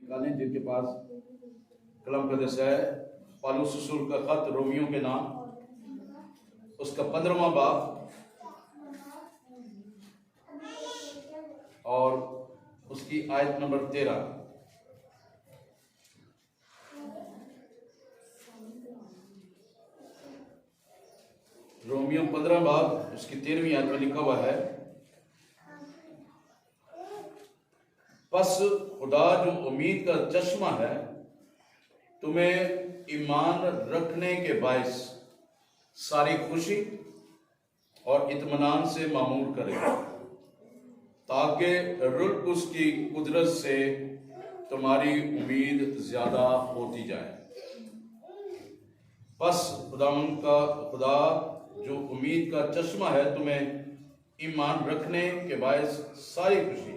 निकालें जिनके पास कलम कदस है। पौलुस रसूल का खत रोमियो के नाम, उसका 15वां बाब और उसकी आयत नंबर 13। रोमियो 15 बाब उसकी 13वीं आयत में लिखा हुआ है, बस खुदा जो उम्मीद का चश्मा है तुम्हें ईमान रखने के बायस सारी खुशी और इत्मीनान से मामूर करे, ताकि रुल्क उसकी कुदरत से तुम्हारी उम्मीद ज्यादा होती जाए। बस खुदा जो उम्मीद का चश्मा है तुम्हें ईमान रखने के बायस सारी खुशी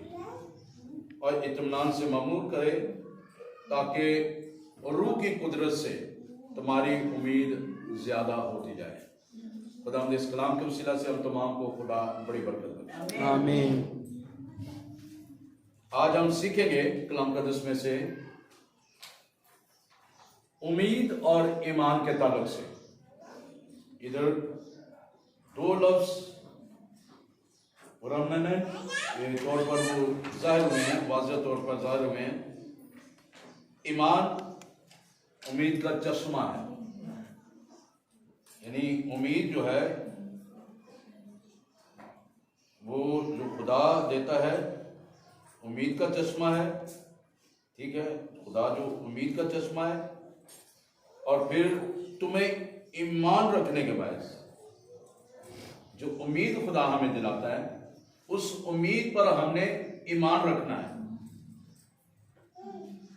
और इत्मीनान से मामूर करे, ताकि रूह की कुदरत से तुम्हारी उम्मीद ज्यादा होती जाए। खुदा इस कलाम के वसीला से हम तमाम को खुदा बड़ी बरकत दे। आमीन। आज हम सीखेंगे कलाम कदस में से उम्मीद और ईमान के ताल्लुक से। इधर दो लफ्ज ये तौर पर वो जाहिर हुए हैं, वाज़ेह तौर पर जाहिर हुए हैं। ईमान उम्मीद का चश्मा है, यानी उम्मीद जो है वो जो खुदा देता है उम्मीद का चश्मा है, ठीक है। खुदा जो उम्मीद का चश्मा है, और फिर तुम्हें ईमान रखने के बाद जो उम्मीद खुदा हमें दिलाता है उस उम्मीद पर हमने ईमान रखना है।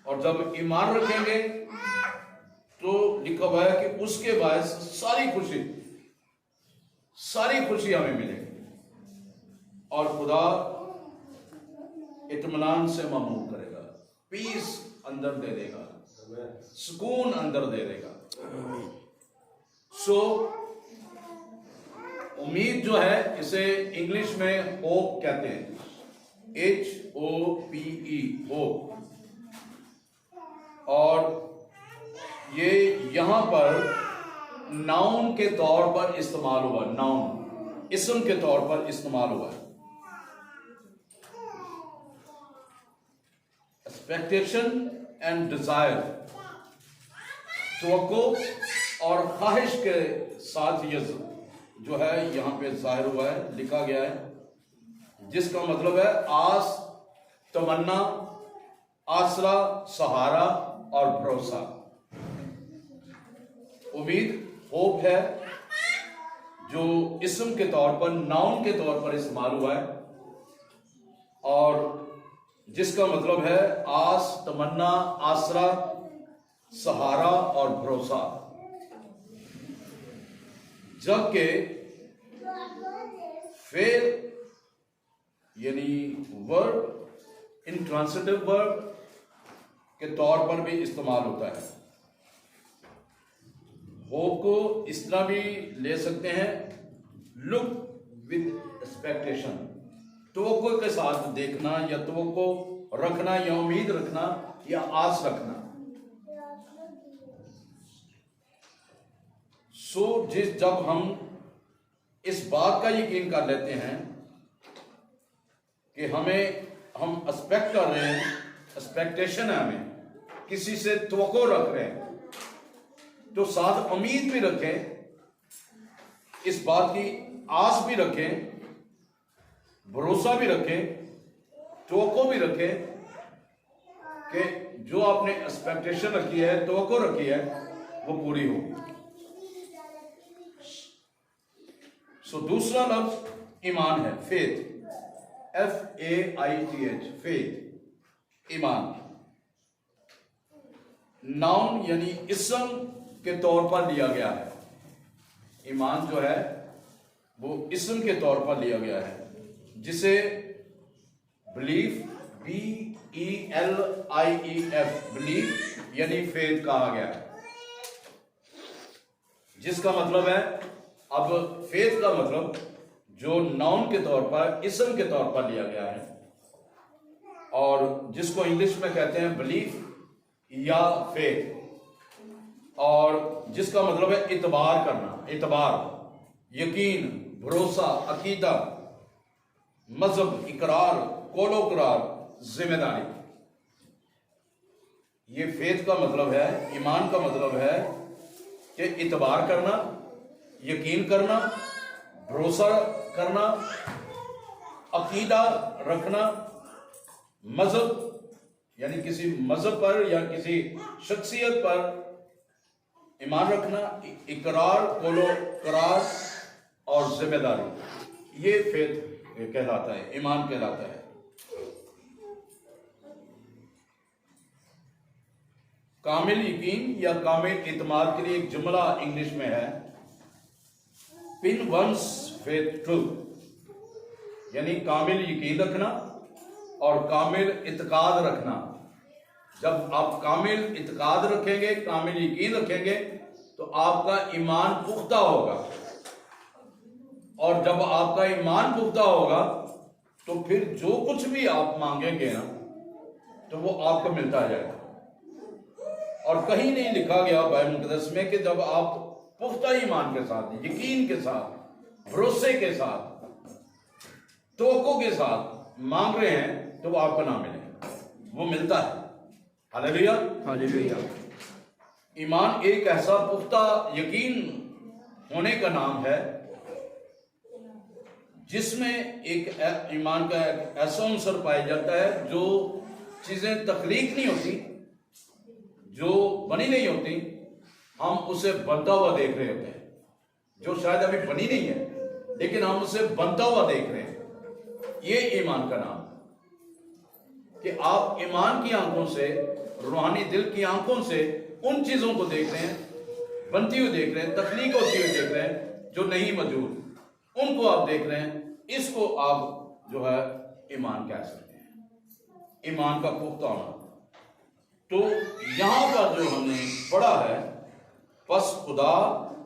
और जब ईमान रखेंगे तो लिखा हुआ है कि उसके बाद सारी खुशी हमें मिलेगी और खुदा इत्मीनान से मामूर करेगा, पीस अंदर दे देगा, सुकून अंदर दे देगा। सो उम्मीद जो है इसे इंग्लिश में होप कहते हैं, HOPE, होप। और ये यहां पर नाउन के तौर पर इस्तेमाल हुआ, नाउन इस्म के तौर पर इस्तेमाल हुआ है। एक्सपेक्टेशन एंड डिजायर, तवक्को और ख्वाहिश के साथ ये जो है यहां पे जाहिर हुआ है, लिखा गया है, जिसका मतलब है आस, तमन्ना, आसरा, सहारा और भरोसा। उम्मीद होप है जो इस्म के तौर पर, नाउन के तौर पर इस्तेमाल हुआ है और जिसका मतलब है आस, तमन्ना, आसरा, सहारा और भरोसा। जबकि फेथ यानी वर्ब इंट्रांसिटिव वर्ब के तौर पर भी इस्तेमाल होता है। होप को इस तरह भी ले सकते हैं, लुक विद एक्सपेक्टेशन, तवक्को के साथ देखना या तवक्को रखना या उम्मीद रखना या आस रखना। जब हम इस बात का यकीन कर लेते हैं कि हम एक्सपेक्ट कर रहे हैं, एक्सपेक्टेशन है, हमें किसी से तवक्को रख रहे हैं, तो साथ उम्मीद भी रखें, इस बात की आस भी रखें, भरोसा भी रखें, तवक्को भी रखें कि जो आपने एक्सपेक्टेशन रखी है, तवक्को रखी है, वो पूरी होगी। सो दूसरा लफ्ज ईमान है, फेथ, FAITH, फेथ, ईमान। नाउन यानी इस्म के तौर पर लिया गया है। ईमान जो है वो इस्म के तौर पर लिया गया है, जिसे बिलीफ, BELIEF, बिलीफ यानी फेथ कहा गया है, जिसका मतलब है, अब फेथ का मतलब जो नाउन के तौर पर, इस्म के तौर पर लिया गया है, और जिसको इंग्लिश में कहते हैं बिलीफ या फेथ, और जिसका मतलब है इतबार करना, इतबार, यकीन, भरोसा, अकीदा, मजहब, इकरार, कौलो करार, जिम्मेदारी। ये फेथ का मतलब है, ईमान का मतलब है कि इतबार करना, यकीन करना, भरोसा करना, अकीदा रखना, मजहब यानी किसी मजहब पर या किसी शख्सियत पर ईमान रखना, इकरार, कौलो करार और जिम्मेदारी, ये फेथ कहलाता है, ईमान कहलाता है। कामिल यकीन या कामिल इत्माद के लिए एक जुमला इंग्लिश में है, पिन वंस फेथ ट्रू, यानी कामिल यकीन रखना और कामिल इत्काद रखना। जब आप कामिल इत्काद रखेंगे, कामिल यकीन रखेंगे, तो आपका ईमान पुख्ता होगा, और जब आपका ईमान पुख्ता होगा तो फिर जो कुछ भी आप मांगेंगे ना, तो वो आपको मिलता जाएगा। और कहीं नहीं लिखा गया बाइबल मुकद्दस में कि जब आप पुख्ता ईमान के साथ, यकीन के साथ, भरोसे के साथ, तवक्को के साथ मांग रहे हैं तो वो आपको ना मिलेगा, वो मिलता है। Hallelujah, hallelujah. ईमान एक ऐसा पुख्ता यकीन होने का नाम है जिसमें एक ईमान का एक ऐसा अंसर पाया जाता है जो चीजें तख्लीक नहीं होती, जो बनी नहीं होती, हम उसे बनता हुआ देख रहे होते हैं, जो शायद अभी बनी नहीं है लेकिन हम उसे बनता हुआ देख रहे हैं। ये ईमान का नाम कि आप ईमान की आंखों से, रूहानी दिल की आंखों से उन चीजों को देख रहे हैं, बनती हुई देख रहे हैं, तख्लीक होती हुई देख रहे हैं जो नहीं मौजूद, उनको आप देख रहे हैं। इसको आप जो है ईमान कह सकते हैं, ईमान का पुख्ता होना। तो यहां पर जो हमने पढ़ा है, बस खुदा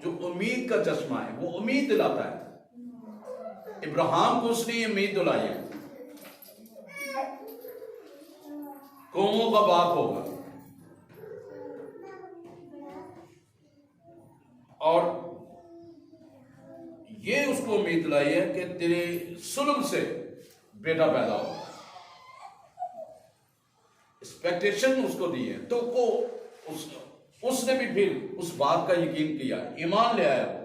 जो उम्मीद का चश्मा है, वो उम्मीद दिलाता है। इब्राहिम को उसने उम्मीद दिलाई है, कौमों का बाप होगा, और ये उसको उम्मीद दिलाई है कि तेरे सुल्ब से बेटा पैदा होगा। एक्सपेक्टेशन उसको दी है, तो उसने भी फिर उस बात का यकीन किया, ईमान ले आया वो,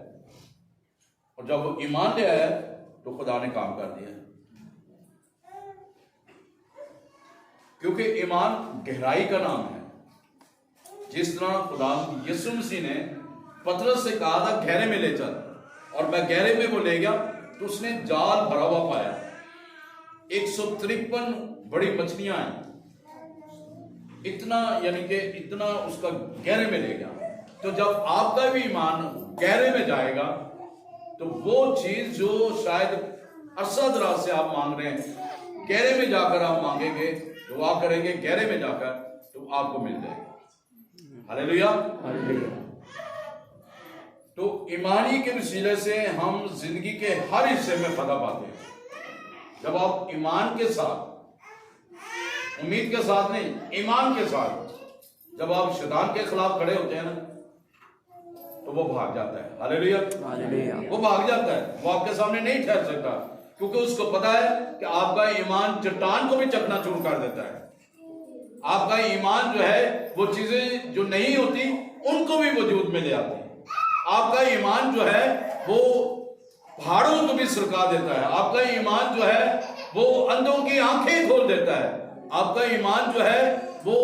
और जब वो ईमान ले आया तो खुदा ने काम कर दिया। क्योंकि ईमान गहराई का नाम है। जिस तरह खुदा यीशु मसीह ने पतरस से कहा था गहरे में ले चल, और मैं गहरे में वो ले गया, तो उसने जाल भरा हुआ पाया, 153 बड़ी मछलियां हैं, इतना, यानी कि इतना उसका गहरे में ले गया। तो जब आपका भी ईमान गहरे में जाएगा तो वो चीज जो शायद अरसा दराज से आप मांग रहे हैं, गहरे में जाकर आप मांगेंगे, दुआ करेंगे गहरे में जाकर, तो आपको मिल जाएगा। Hallelujah, hallelujah. तो ईमानी के वसीले से हम जिंदगी के हर हिस्से में फतह पाते हैं। जब आप ईमान के साथ, उम्मीद के साथ नहीं, ईमान के साथ जब आप शैतान के खिलाफ खड़े होते हैं ना, तो वो भाग जाता है। Hallelujah, hallelujah. वो भाग जाता है, वो आपके सामने नहीं ठहर सकता, क्योंकि उसको पता है कि आपका ईमान चट्टान को भी चकनाचूर कर देता है। आपका ईमान जो है वो चीजें जो नहीं होती उनको भी वजूद में ले आती है। आपका ईमान जो है वो पहाड़ों को भी सरका देता है। आपका ईमान जो है वो अंधों की आंखें खोल देता है। आपका ईमान जो है वो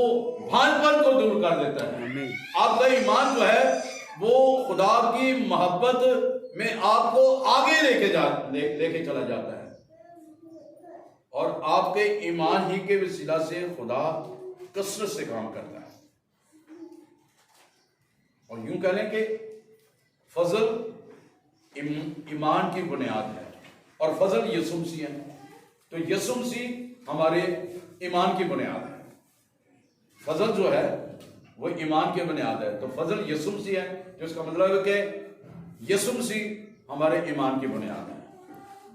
भानपन को दूर कर देता है। आपका ईमान जो है वो खुदा की मोहब्बत में आपको आगे लेके चला जाता है, और आपके ईमान ही के वसीला से खुदा कसरत से काम करता है। और यूं कह लें कि फजल ईमान की बुनियाद है, और फजल यीशु मसीह है। तो यीशु मसीह हमारे ईमान की बुनियाद है। फजल जो है वो ईमान की बुनियाद है। तो फजल यीशु मसीह है, जो इसका मतलब है कि यीशु मसीह हमारे ईमान की बुनियाद है।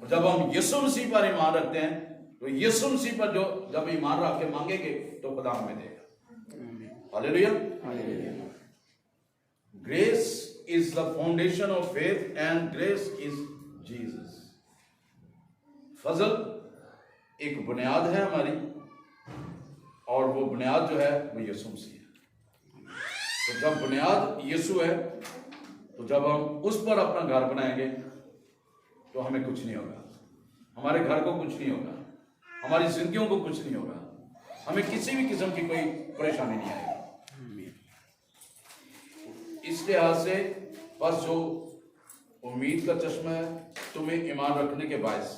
और जब हम यीशु मसीह पर ईमान रखते हैं, तो यीशु मसीह पर जो जब ईमान रख के मांगेंगे तो खुदा हमें देगा। Hallelujah. Grace is the foundation of faith and grace is Jesus. फजल एक बुनियाद है हमारी, और वो बुनियाद जो है वो यीशु मसीह है। तो जब बुनियाद यीशु है, तो जब हम उस पर अपना घर बनाएंगे तो हमें कुछ नहीं होगा, हमारे घर को कुछ नहीं होगा, हमारी जिंदगियों को कुछ नहीं होगा, हमें किसी भी किस्म की कोई परेशानी नहीं आएगी। इस लिहाज से बस जो उम्मीद का चश्मा है, तुम्हें ईमान रखने के बायस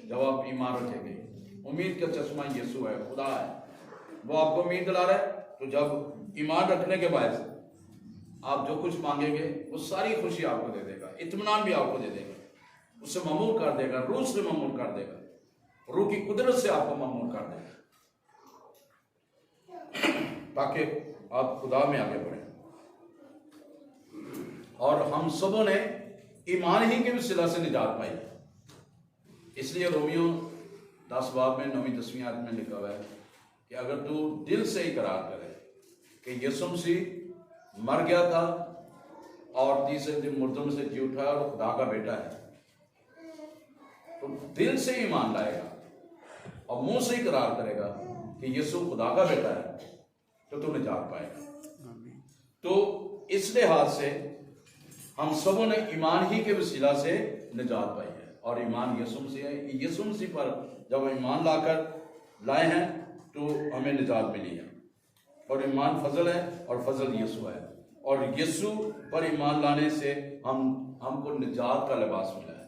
जब आप ईमान रखेंगे, उम्मीद का चश्मा यीशु है, खुदा है, वो आपको उम्मीद दिला रहा है। तो जब ईमान रखने के बायस आप जो कुछ मांगेंगे वो सारी खुशी आपको दे देगा, इत्मीनान भी आपको दे देगा, उससे ममूर कर देगा, रूह से ममूर कर देगा, रूह की कुदरत से आपको ममूर कर देगा, ताकि आप खुदा में आगे बढ़े। और हम सबों ने ईमान ही के वसीला से निजात पाई। इसलिए रोमियो 10 बाब में 9वीं 10वीं आयत में लिखा हुआ है कि अगर तू दिल से इकरार करे कि यीशु मसीह मर गया था और तीसरे दिन मुर्दों में से जी उठा और खुदा का बेटा है, तो दिल से ईमान लाएगा और मुंह से इकरार करेगा कि यीशु खुदा का बेटा है, तो तू निजात पाएगा। तो इस लिहाज से हम सबों ने ईमान ही के वसीला से निजात पाई है, और ईमान यीशु मसीह है। यीशु मसीह पर जब ईमान लाए हैं तो हमें निजात मिली है। और ईमान फजल है और फजल यीशु है, और यीशु पर ईमान लाने से हमको निजात का लिबास मिला है,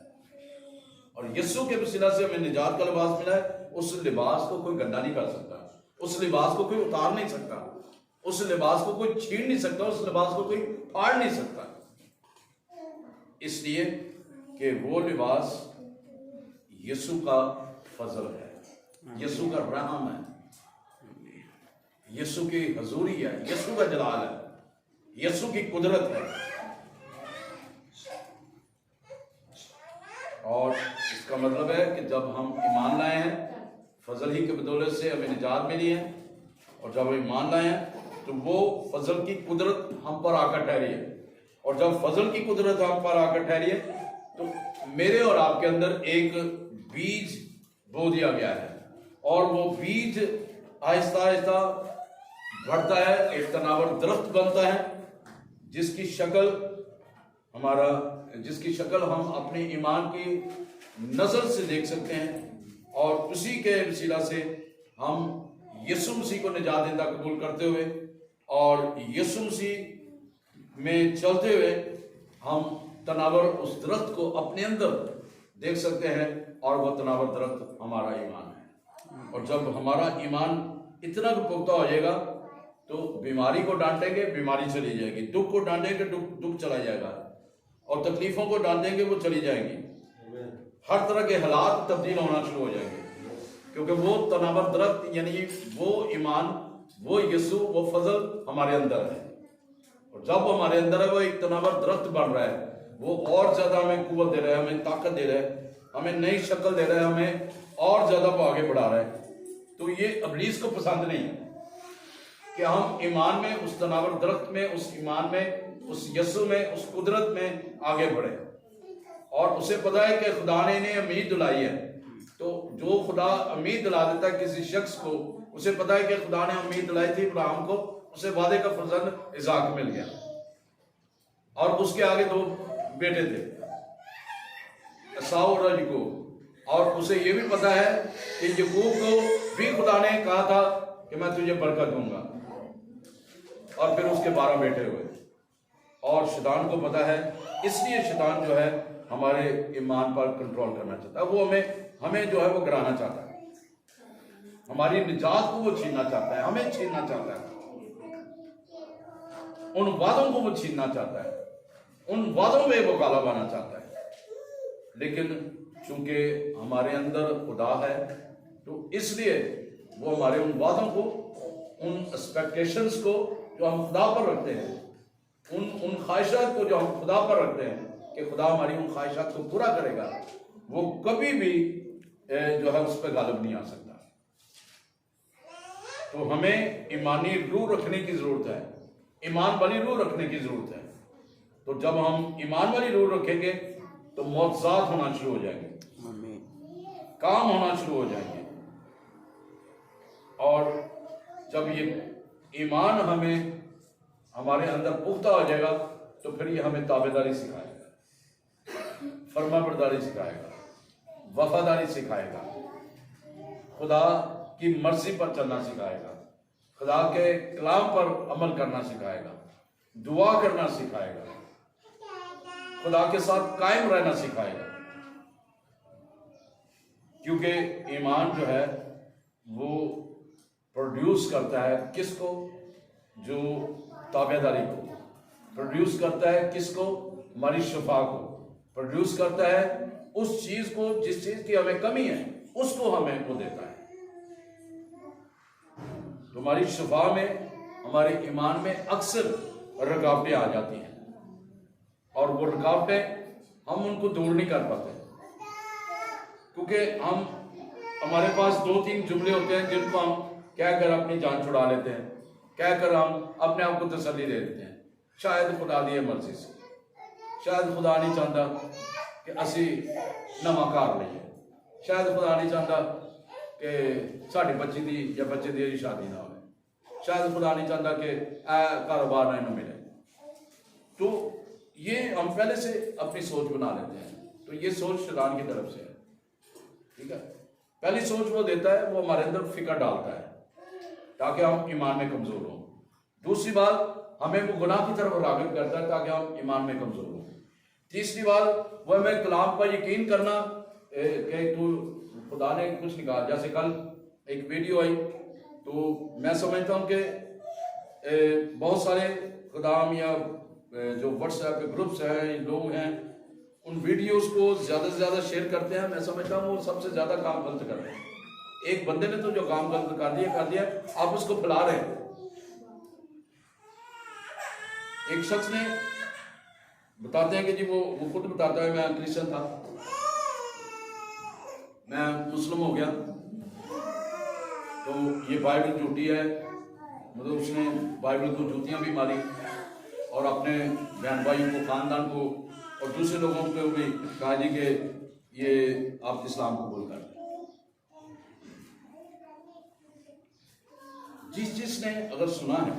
और यीशु के वसीला से हमें निजात का लिबास मिला है। उस लिबास को कोई गंदा नहीं कर सकता, उस लिबास को कोई उतार नहीं सकता, उस लिबास को कोई छीन नहीं सकता, उस लिबास को कोई फाड़ नहीं सकता, इसलिए कि वो लिबास यीशु का फजल है, यीशु का रहम है, यीशु की हजूरी है, यीशु का जलाल है, यीशु की कुदरत है। और इसका मतलब है कि जब हम ईमान लाए हैं, फजल ही के बदौलत से हमें निजात मिली है, और जब हम ईमान लाए हैं तो वो फजल की कुदरत हम पर आकर ठहरी है। और जब फजल की कुदरत हम पर आकर ठहरी है तो मेरे और आपके अंदर एक बीज बो दिया गया है, और वो बीज आहिस्ता आहिस्ता बढ़ता है, एक तनावर दरख्त बनता है, जिसकी शक्ल हम अपने ईमान की नजर से देख सकते हैं। और उसी के वसीला से हम यीशु मसीह को निजात देता कबूल करते हुए और यीशु मसीह में चलते हुए हम तनावर उस दरख्त को अपने अंदर देख सकते हैं, और वह तनावर दरख्त हमारा ईमान है। और जब हमारा ईमान इतना पुख्ता हो जाएगा तो बीमारी को डांटेंगे, बीमारी चली जाएगी, दुख को डांटेंगे, दुख चला जाएगा, और तकलीफों को डांटेंगे, वो चली जाएंगी। हर तरह के हालात तब्दील होना शुरू हो जाएंगे, क्योंकि वो तनावर दरख्त यानी वो ईमान, वो यीशु, वो फजल हमारे अंदर है। और जब हमारे अंदर है, वो एक तनावर दरख्त बन रहा है, वो और ज्यादा हमें कुव्वत दे रहा है, हमें ताकत दे रहा है, हमें नई शक्ल दे रहा है, हमें और ज्यादा वो आगे बढ़ा रहा है। तो ये इब्लीस को पसंद नहीं है कि हम ईमान में, उस तनावर दरख्त में, उस ईमान में, उस यीशु में, उस कुदरत में आगे बढ़े। और उसे पता है कि खुदा ने इन्हें उम्मीद दिलाई है। तो जो खुदा उम्मीद दिला देता है किसी शख्स को, उसे पता है कि खुदा ने उम्मीद दिलाई थी इब्राहिम को, उसे वादे का फर्जंद इसाक मिल गया, और उसके आगे 2 बेटे थे, एसाव और याकूब। और उसे ये भी पता है कि याकूब को भी खुदा ने कहा था कि मैं तुझे बरकत दूंगा, और फिर उसके 12 बेटे हुए। और शैतान को पता है, इसलिए शैतान जो है हमारे ईमान पर कंट्रोल करना चाहता है, वो हमें जो है वो गिराना चाहता है, हमारी निजात को वो छीनना चाहता है, हमें छीनना चाहता है, उन वादों को वो छीनना चाहता है, उन वादों में वो गाला बना चाहता है। लेकिन चूंकि हमारे अंदर खुदा है, तो इसलिए वो हमारे उन वादों को, उन एक्सपेक्टेशंस को जो हम खुदा पर रखते हैं, उन ख्वाहिशात को जो हम खुदा पर रखते हैं कि खुदा हमारी उन ख्वाहिशात को पूरा करेगा, वो कभी भी जो है उस पर गालिब नहीं आ सकता। तो हमें ईमानी रूह रखने की जरूरत है, ईमान वाली रूह रखने की जरूरत है। तो जब हम ईमान वाली रूह रखेंगे तो मौजज़ात होना शुरू हो जाएंगे, काम होना शुरू हो जाएंगे। और जब ये ईमान हमें हमारे अंदर पुख्ता हो जाएगा तो फिर ये हमें ताबेदारी सिखाएगा, फर्माबरदारी सिखाएगा, वफादारी सिखाएगा, खुदा की मर्जी पर चलना सिखाएगा, खुदा के कलाम पर अमल करना सिखाएगा, दुआ करना सिखाएगा, खुदा के साथ कायम रहना सिखाएगा। क्योंकि ईमान जो है वो प्रोड्यूस करता है किसको? जो ताबेदारी को। प्रोड्यूस करता है किसको? हमारी शफा को। प्रोड्यूस करता है उस चीज को जिस चीज की हमें कमी है, उसको हमें वो देता है। तो हमारी शफा में, हमारे ईमान में अक्सर रुकावटें आ जाती हैं और वो रुकावटें हम उनको दूर नहीं कर पाते, क्योंकि हमारे पास 2-3 जुमले होते हैं जिनको हम कहकर अपनी जान छुड़ा लेते हैं, कहकर हम अपने आप को तसल्ली दे देते हैं। शायद खुदा दी मर्जी से, शायद खुदा नहीं चाहता कि असी नवा घर लईए, शायद खुदा नहीं चाहता कि साड़ी बच्ची दी या बच्चे दी शादी ना हो, शायद खुदा नहीं चाहता कि कारोबार ना इन्हें मिले। तो ये हम पहले से अपनी सोच बना लेते हैं। तो ये सोच शैतान की तरफ से है, ठीक है। पहली सोच वो देता है, वो हमारे अंदर फिक्र डालता है ताकि हम ईमान में कमजोर हों। दूसरी बात, हमें वो गुनाह की तरफ राग़िब करता है ताकि हम ईमान में कमजोर हों। तीसरी बात, वो हमें कलाम पर यकीन करना कि तू खुदा ने कुछ नहीं कहा। जैसे कल एक वीडियो आई तो मैं समझता हूँ कि बहुत सारे खुदाम या जो व्हाट्सएप के ग्रुप्स हैं, लोग हैं, उन वीडियोस को ज़्यादा से ज़्यादा शेयर करते हैं। मैं समझता हूँ वो सबसे ज़्यादा काम गलत कर रहे हैं। एक बंदे ने तो जो काम गलत कर दिया, आप उसको फैला रहे हैं। एक शख्स ने बताते हैं कि जी वो खुद बताता है, मैं क्रिश्चियन था, मैं मुस्लिम हो गया, तो ये बाइबल झूठी है। मतलब उसने बाइबल को जूतियां भी मारी और अपने बहन भाइयों को, खानदान को और दूसरे लोगों को भी कहा जी कि ये आप इस्लाम कबूल कर। जिसने अगर सुना है,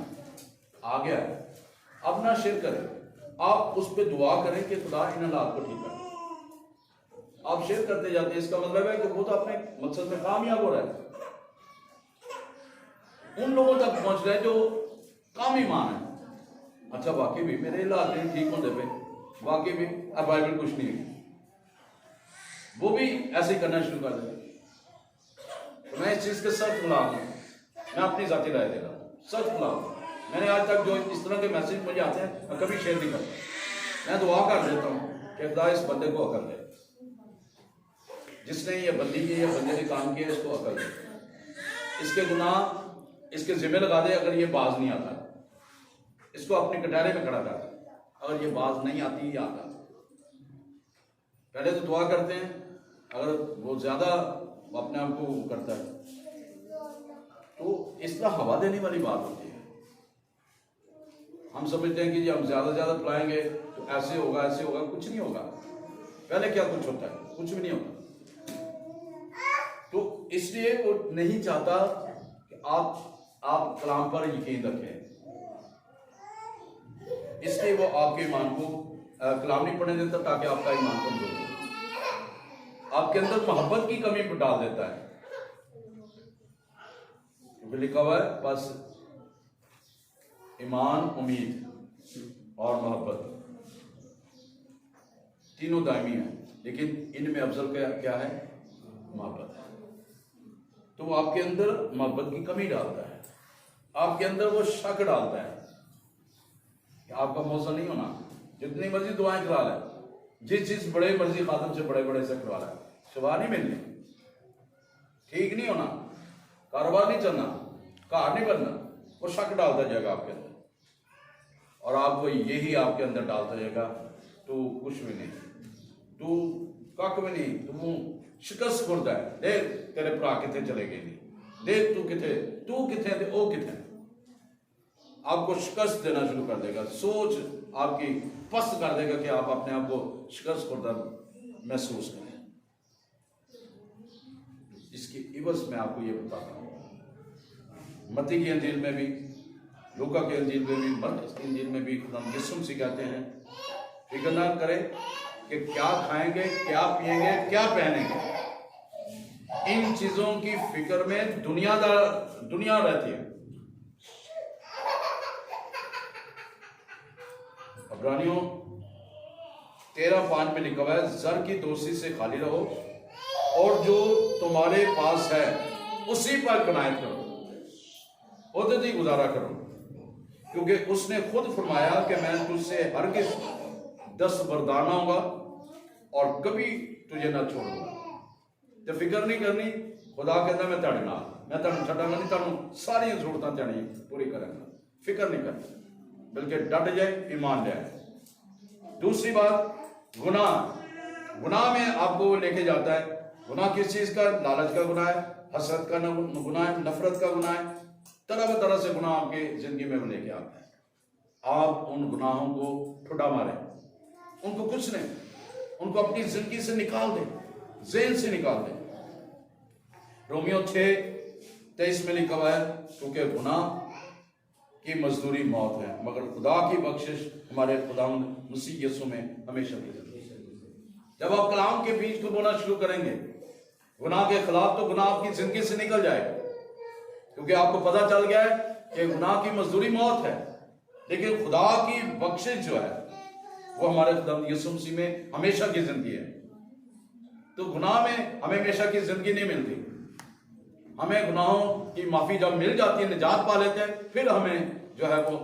आ गया है, अब ना शेयर करें, आप उस पर दुआ करें कि खुदा इन हालात को ठीक करे। आप शेयर करते जाते हैं, इसका मतलब है कि वो तो अपने मकसद में कामयाब हो रहा है। उन लोगों तक पहुंच रहे जो काम ईमान है। अच्छा, वाकई भी मेरे हालात नहीं ठीक होते पे, वाकई भी अब बाइबल कुछ नहीं है, वो भी ऐसे ही करना शुरू कर देगा। तो मैं इस चीज के सख्त खिलाफ हूं। मैं अपनी जाती राय दे रहा हूँ, सख्त खिलाफ। मैंने आज तक जो इस तरह के मैसेज मुझे आते हैं, मैं कभी शेयर नहीं करता। मैं दुआ कर देता हूँ कि खुदा इस बंदे को अकल दे, जिसने ये बंदी की या बंदे ने काम किया, इसको अकल दे, इसके गुनाह इसके जिम्मे लगा दे। अगर ये बाज नहीं आता, इसको अपने कटहरे में खड़ा कर। अगर ये बाज नहीं आती या आता, पहले तो दुआ करते हैं। अगर वो ज्यादा अपने आप को करता है तो इस तरह हवा देने वाली बात होती है। हम समझते हैं कि जी हम ज्यादा ज्यादा फैलाएंगे तो ऐसे होगा, ऐसे होगा। कुछ नहीं होगा। पहले क्या कुछ होता है? कुछ भी नहीं होता। तो इसलिए वो नहीं चाहता कि आप कलाम पर यकीन रखें, इसलिए वो आपके ईमान को कलाम नहीं पढ़ने देता ताकि आपका ईमान कमजोर हो। आपके अंदर मोहब्बत की कमी डाल देता है। क्योंकि लिखा हुआ है, बस ईमान, उम्मीद और मोहब्बत तीनों दायमी है, लेकिन इनमें अफजल क्या है? मोहब्बत है। तो वो आपके अंदर मोहब्बत की कमी डालता है, आपके अंदर वो शक डालता है कि आपका मौसम नहीं होना। जितनी मर्जी दुआएं करा ले, जिस चीज बड़े मर्जी खातम से बड़े से करवा ले, शफा नहीं मिलनी, ठीक नहीं होना, कारोबार नहीं चलना, कार नहीं बनना, वो शक डालता जाएगा आपके अंदर। और आपको यही आपके अंदर डालता जाएगा, तू कुछ भी नहीं, तू कख भी नहीं, तू शिकस्त खुर्द है, देख तेरे भरा कितने चले गए नहीं, देख तू कितने तू किथे ते ओ किथे, आपको शिकस्त देना शुरू कर देगा, सोच आपकी पस्त कर देगा कि आप अपने आप को शिकस्त खुर्दा महसूस करें। इसकी इवज मैं आपको ये बताता हूँ, मत्ती की अंजील में भी, लूका की अंजील में भी, मरकस की अंजील में भी खुदा यीशु मसीह कहते हैं फिक्र ना करें कि क्या खाएंगे, क्या पिएंगे, क्या पहनेंगे। इन चीजों की फिक्र में दुनिया रहती है। इब्रानियों 13:5 में लिखा हुआ है, जर की दोस्ती से खाली रहो और जो तुम्हारे पास है उसी पर कनायत करो, उदती गुजारा करो, क्योंकि उसने खुद फरमाया कि मैं तुझसे हरगिज़ दस्तबरदार ना होगा और कभी तुझे ना छोड़ूंगा। तो फिक्र नहीं करनी, खुदा कहता मैं तेरे नाल, मैं तेन छड्डांगा नहीं, तेन सारी जरूरतां तेरी पूरी करूंगा। फिक्र नहीं करनी, बल्कि डट जाए, ईमान ले आए। दूसरी बात, गुनाह में आपको लेके जाता है। गुनाह किस चीज का? लालच का गुनाह है, हसरत का गुनाह है, नफरत का गुनाह है, तरह तरह से गुनाह आपके जिंदगी में वो लेके आता है। आप उन गुनाहों को ठुड्डा मारे, उनको कुछ नहीं, उनको अपनी जिंदगी से निकाल दे, ज़हन से निकाल दे। रोमियो 6:23 में लिखा हुआ है, क्योंकि गुनाह की मजदूरी मौत है, मगर खुदा की बख्शिश हमारे खुदा मसीह यीशु में हमेशा की जिंदगी। जब आप कलाम के बीज को बोना शुरू करेंगे गुनाह के खिलाफ, तो गुनाह आपकी जिंदगी से निकल जाएगा, क्योंकि आपको पता चल गया है कि गुनाह की मजदूरी मौत है, लेकिन खुदा की बख्शिश जो है वो हमारे खुदा यीशु मसीह में हमेशा की जिंदगी है। तो गुनाह में हमें हमेशा की जिंदगी नहीं मिलती। हमें गुनाहों की माफी जब मिल जाती है, निजात पा लेते हैं, फिर हमें जो है वो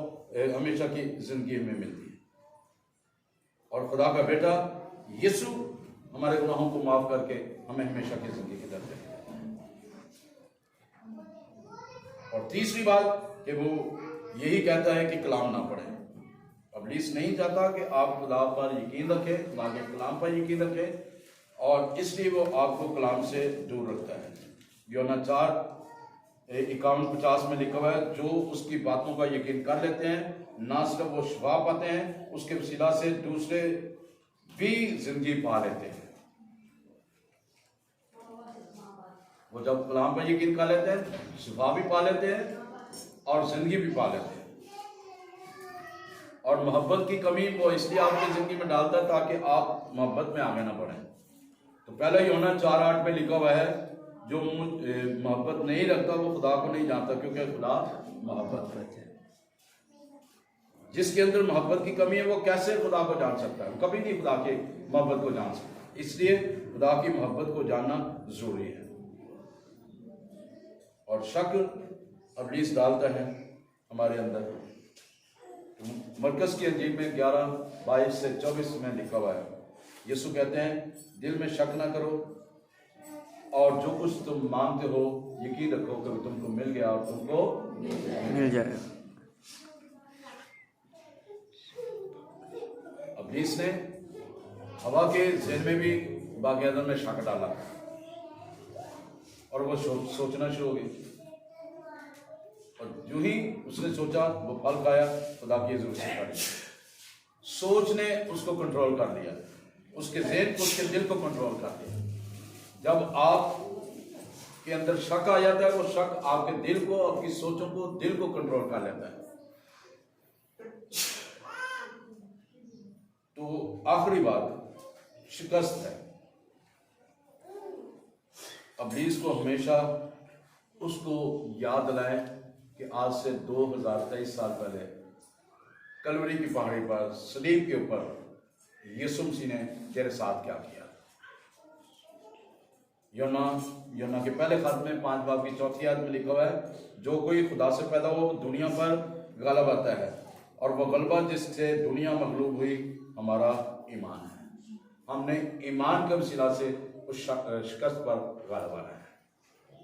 हमेशा की जिंदगी में मिलती है। और खुदा का बेटा यीशु हमारे गुनाहों को माफ करके हमें हमेशा की जिंदगी की तरफ लेके जाता है। और तीसरी बात कि वो यही कहता है कि कलाम ना पढ़े। इब्लीस नहीं चाहता कि आप खुदा पर यकीन रखें, खुदा के कलाम पर यकीन रखें, और इसलिए वो आपको कलाम से दूर रखता है। यूहन्ना 4:51-50 में लिखा हुआ है, जो उसकी बातों का यकीन कर लेते हैं ना सिर्फ वो शिफा पाते हैं, उसके वसीला से दूसरे भी जिंदगी पा लेते हैं। वो जब कलाम पर यकीन कर लेते हैं, शिफा भी पा लेते हैं और जिंदगी भी पा लेते हैं। और मोहब्बत की कमी वो इसलिए आपकी जिंदगी में डालता है ताकि आप मोहब्बत में आगे ना बढ़ें। तो पहला यूहन्ना 4:8 में लिखा हुआ है, जो मोहब्बत नहीं रखता वो खुदा को नहीं जानता, क्योंकि खुदा मोहब्बत है। जिसके अंदर मोहब्बत की कमी है वो कैसे खुदा को जान सकता है? कभी नहीं खुदा की मोहब्बत को जान सकता। इसलिए खुदा की मोहब्बत को जानना जरूरी है। और शक इब्लीस डालता है हमारे अंदर। मरकस की अंजील में 11:22-24 में लिखा हुआ है, यीशु कहते हैं, दिल में शक ना करो और जो कुछ तुम मांगते हो यकीन रखो कि तुमको मिल गया और तुमको मिल जाएगा। इब्लीस ने हवा के ज़हन में भी बाक़यादा में शक डाला और वो सोचना शुरू हो गई। और यूं ही उसने सोचा, वो फल खाया, खुदा की जरूरत से खाई। सोच ने उसको कंट्रोल कर लिया, उसके ज़हन को, उसके दिल को कंट्रोल कर दिया। जब आप के अंदर शक आ जाता है, वो शक आपके दिल को, आपकी सोचों को, दिल को कंट्रोल कर लेता है। तो आखिरी बात शिकस्त है। इब्लीस को हमेशा उसको याद दिलाएं कि आज से 2023 साल पहले कलवरी की पहाड़ी पर, सलीब के ऊपर यीशु मसीह ने तेरे साथ क्या किया। यूहन्ना के पहले खत में 5:4 में लिखा हुआ है, जो कोई खुदा से पैदा हो दुनिया पर गलबा आता है, और वह गलबा जिससे दुनिया मगलूब हुई हमारा ईमान है। हमने ईमान के वसीला से उस शिकस्त पर गलबा आना है,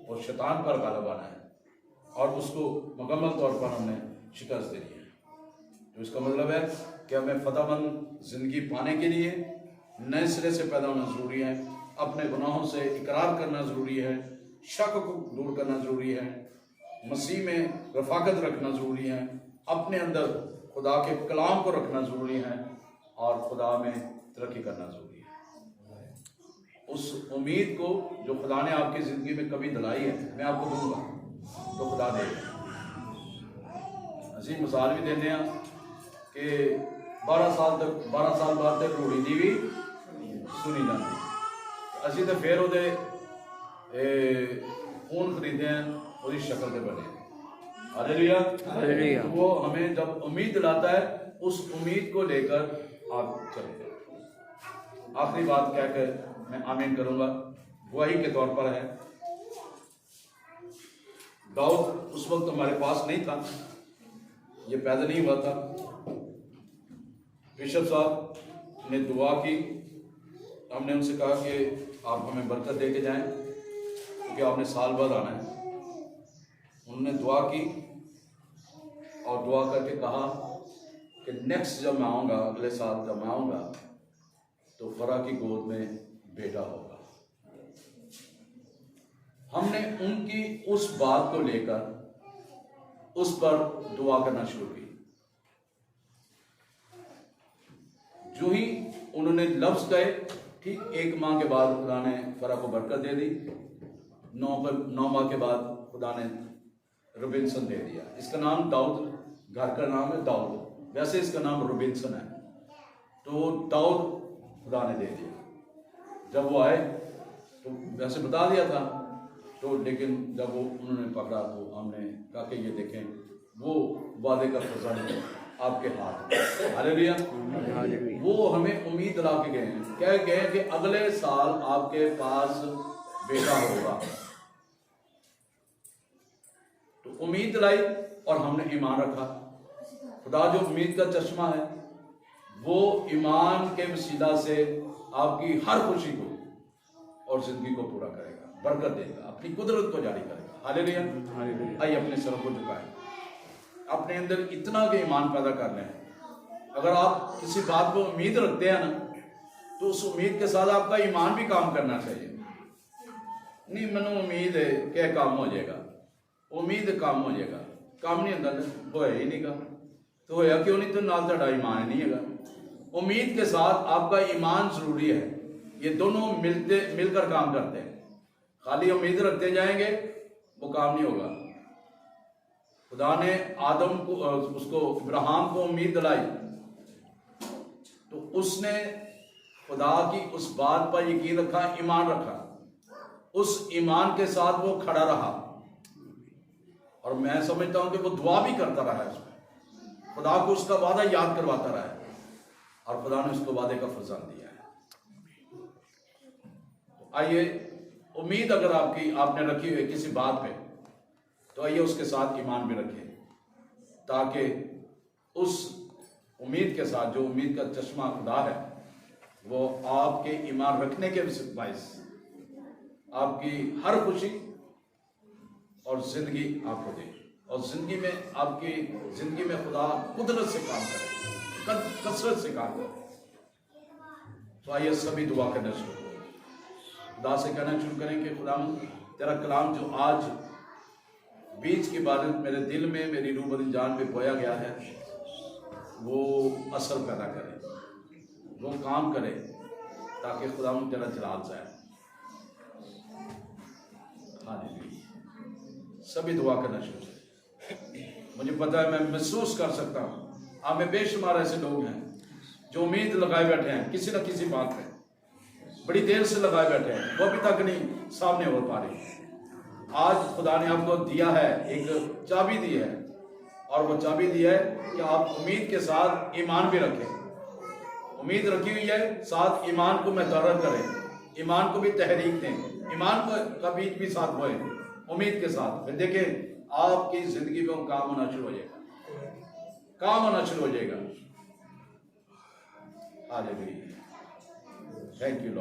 उस शैतान पर गलबा आना है, और उसको मुकम्मल तौर पर हमने शिकस्त देनी है। तो इसका मतलब है कि हमें फतहमंद जिंदगी पाने के लिए नए सिरे से पैदा होना जरूरी है, अपने गुनाहों से इकरार करना जरूरी है, शक को दूर करना जरूरी है, मसीह में रफाकत रखना ज़रूरी है, अपने अंदर खुदा के कलाम को रखना ज़रूरी है और खुदा में तरक्की करना ज़रूरी है। उस उम्मीद को जो खुदा ने आपकी ज़िंदगी में कभी दिलाई है, मैं आपको दूंगा तो खुदा देगा। असी मिसाल भी देने कि 12 साल बाद तक रोड़ी दी भी सुनी जाती, असी तो फिर वो खून खरीदे हैं, उसकी शक्ल से बने। हालेलुया। तो वो हमें जब उम्मीद दिलाता है, उस उम्मीद को लेकर आप चले। आखिरी बात कहकर मैं आमीन करूंगा, गवाही के तौर पर है। दाऊद उस वक्त हमारे पास नहीं था, ये पैदा नहीं हुआ था। बिशप साहब ने दुआ की, हमने उनसे कहा कि आप हमें बरकत दे के जाएं क्योंकि आपने साल बाद आना है। उन्होंने दुआ की और दुआ करके कहा कि नेक्स्ट जब मैं आऊँगा, अगले साल जब मैं आऊँगा तो फरा की गोद में बेटा होगा। हमने उनकी उस बात को लेकर उस पर दुआ करना शुरू की। जो ही उन्होंने लफ्ज कहे, ठीक 1 माह के बाद खुदा ने फरा को बरकत दे दी। 9 माह के बाद खुदा ने रोबिन्सन दे दिया। इसका नाम दाऊद, घर का नाम है दाऊद, वैसे इसका नाम रोबिन्सन है। तो दाऊद खुदा ने दे दिया। जब वो आए तो वैसे बता दिया था, तो लेकिन जब वो उन्होंने पकड़ा तो हमने कहा कि ये देखें, वो वादे का फजल आपके हाथ। हालेलुया। वो हमें उम्मीद दिला के गए हैं, कह गए कि अगले साल आपके पास बेटा होगा। तो उम्मीद दिलाई और हमने ईमान रखा। खुदा जो उम्मीद का चश्मा है, वो ईमान के वसीला से आपकी हर खुशी को और जिंदगी को पूरा करेगा, बरकत देगा, अपनी कुदरत को जारी करेगा। हालेलुया। आइए अपने सरों को झुकाएं, अपने अंदर इतना के ईमान पैदा कर लें। अगर आप किसी बात को उम्मीद रखते हैं ना, तो उस उम्मीद के साथ आपका ईमान भी काम करना चाहिए। नहीं मैंने उम्मीद है क्या काम हो जाएगा, उम्मीद काम हो जाएगा, काम नहीं होता, होया ही नहीं का तो होया क्यों नहीं, तो नाल ਤੁਹਾਡਾ ईमान नहीं है। उम्मीद के साथ आपका ईमान जरूरी है, ये दोनों मिलकर काम करते हैं। खाली उम्मीद रखते जाएंगे वो काम नहीं होगा। खुदा ने आदम को, उसको इब्राहिम को उम्मीद दिलाई, तो उसने खुदा की उस बात पर यकीन रखा, ईमान रखा, उस ईमान के साथ वो खड़ा रहा। और मैं समझता हूं कि वो दुआ भी करता रहा है, उसमें खुदा को उसका वादा याद करवाता रहा है, और खुदा ने उसको वादे का फजल दिया है। आइए, उम्मीद अगर आपने रखी हुई किसी बात पे, तो आइए उसके साथ ईमान भी रखें, ताकि उस उम्मीद के साथ, जो उम्मीद का चश्मा खुदा है, वो आपके ईमान रखने के बायस आपकी हर खुशी और जिंदगी आपको दे, और जिंदगी में आपकी जिंदगी में खुदा कुदरत से काम करे, कसरत से काम करे। तो आइए सभी दुआ करना शुरू करें, खुदा से कहना शुरू करें कि खुदा तेरा कलाम जो आज बीच की बात मेरे दिल में, मेरी रूह बदी जान में बोया गया है, वो असर पैदा करे, वो काम करे, ताकि खुदा तेरा जलाल जाए। हालेलुया। सभी दुआ करना शुरू करें। मुझे पता है, मैं महसूस कर सकता हूँ, आप में बेशुमार ऐसे लोग हैं जो उम्मीद लगाए बैठे हैं किसी न किसी बात पे, बड़ी देर से लगाए बैठे हैं, वो अभी तक नहीं सामने हो पा रही। आज खुदा ने आपको दिया है, एक चाबी दी है, और वो चाबी दी है कि आप उम्मीद के साथ ईमान भी रखें। उम्मीद रखी हुई है, साथ ईमान को मतदर्र करें, ईमान को भी तहरीक दें, ईमान का बीज भी साथ बोए उम्मीद के साथ। फिर देखें आपकी जिंदगी में काम होना शुरू हो जाएगा, काम होना शुरू हो जाएगा। हालेलुया। Thank you Lord.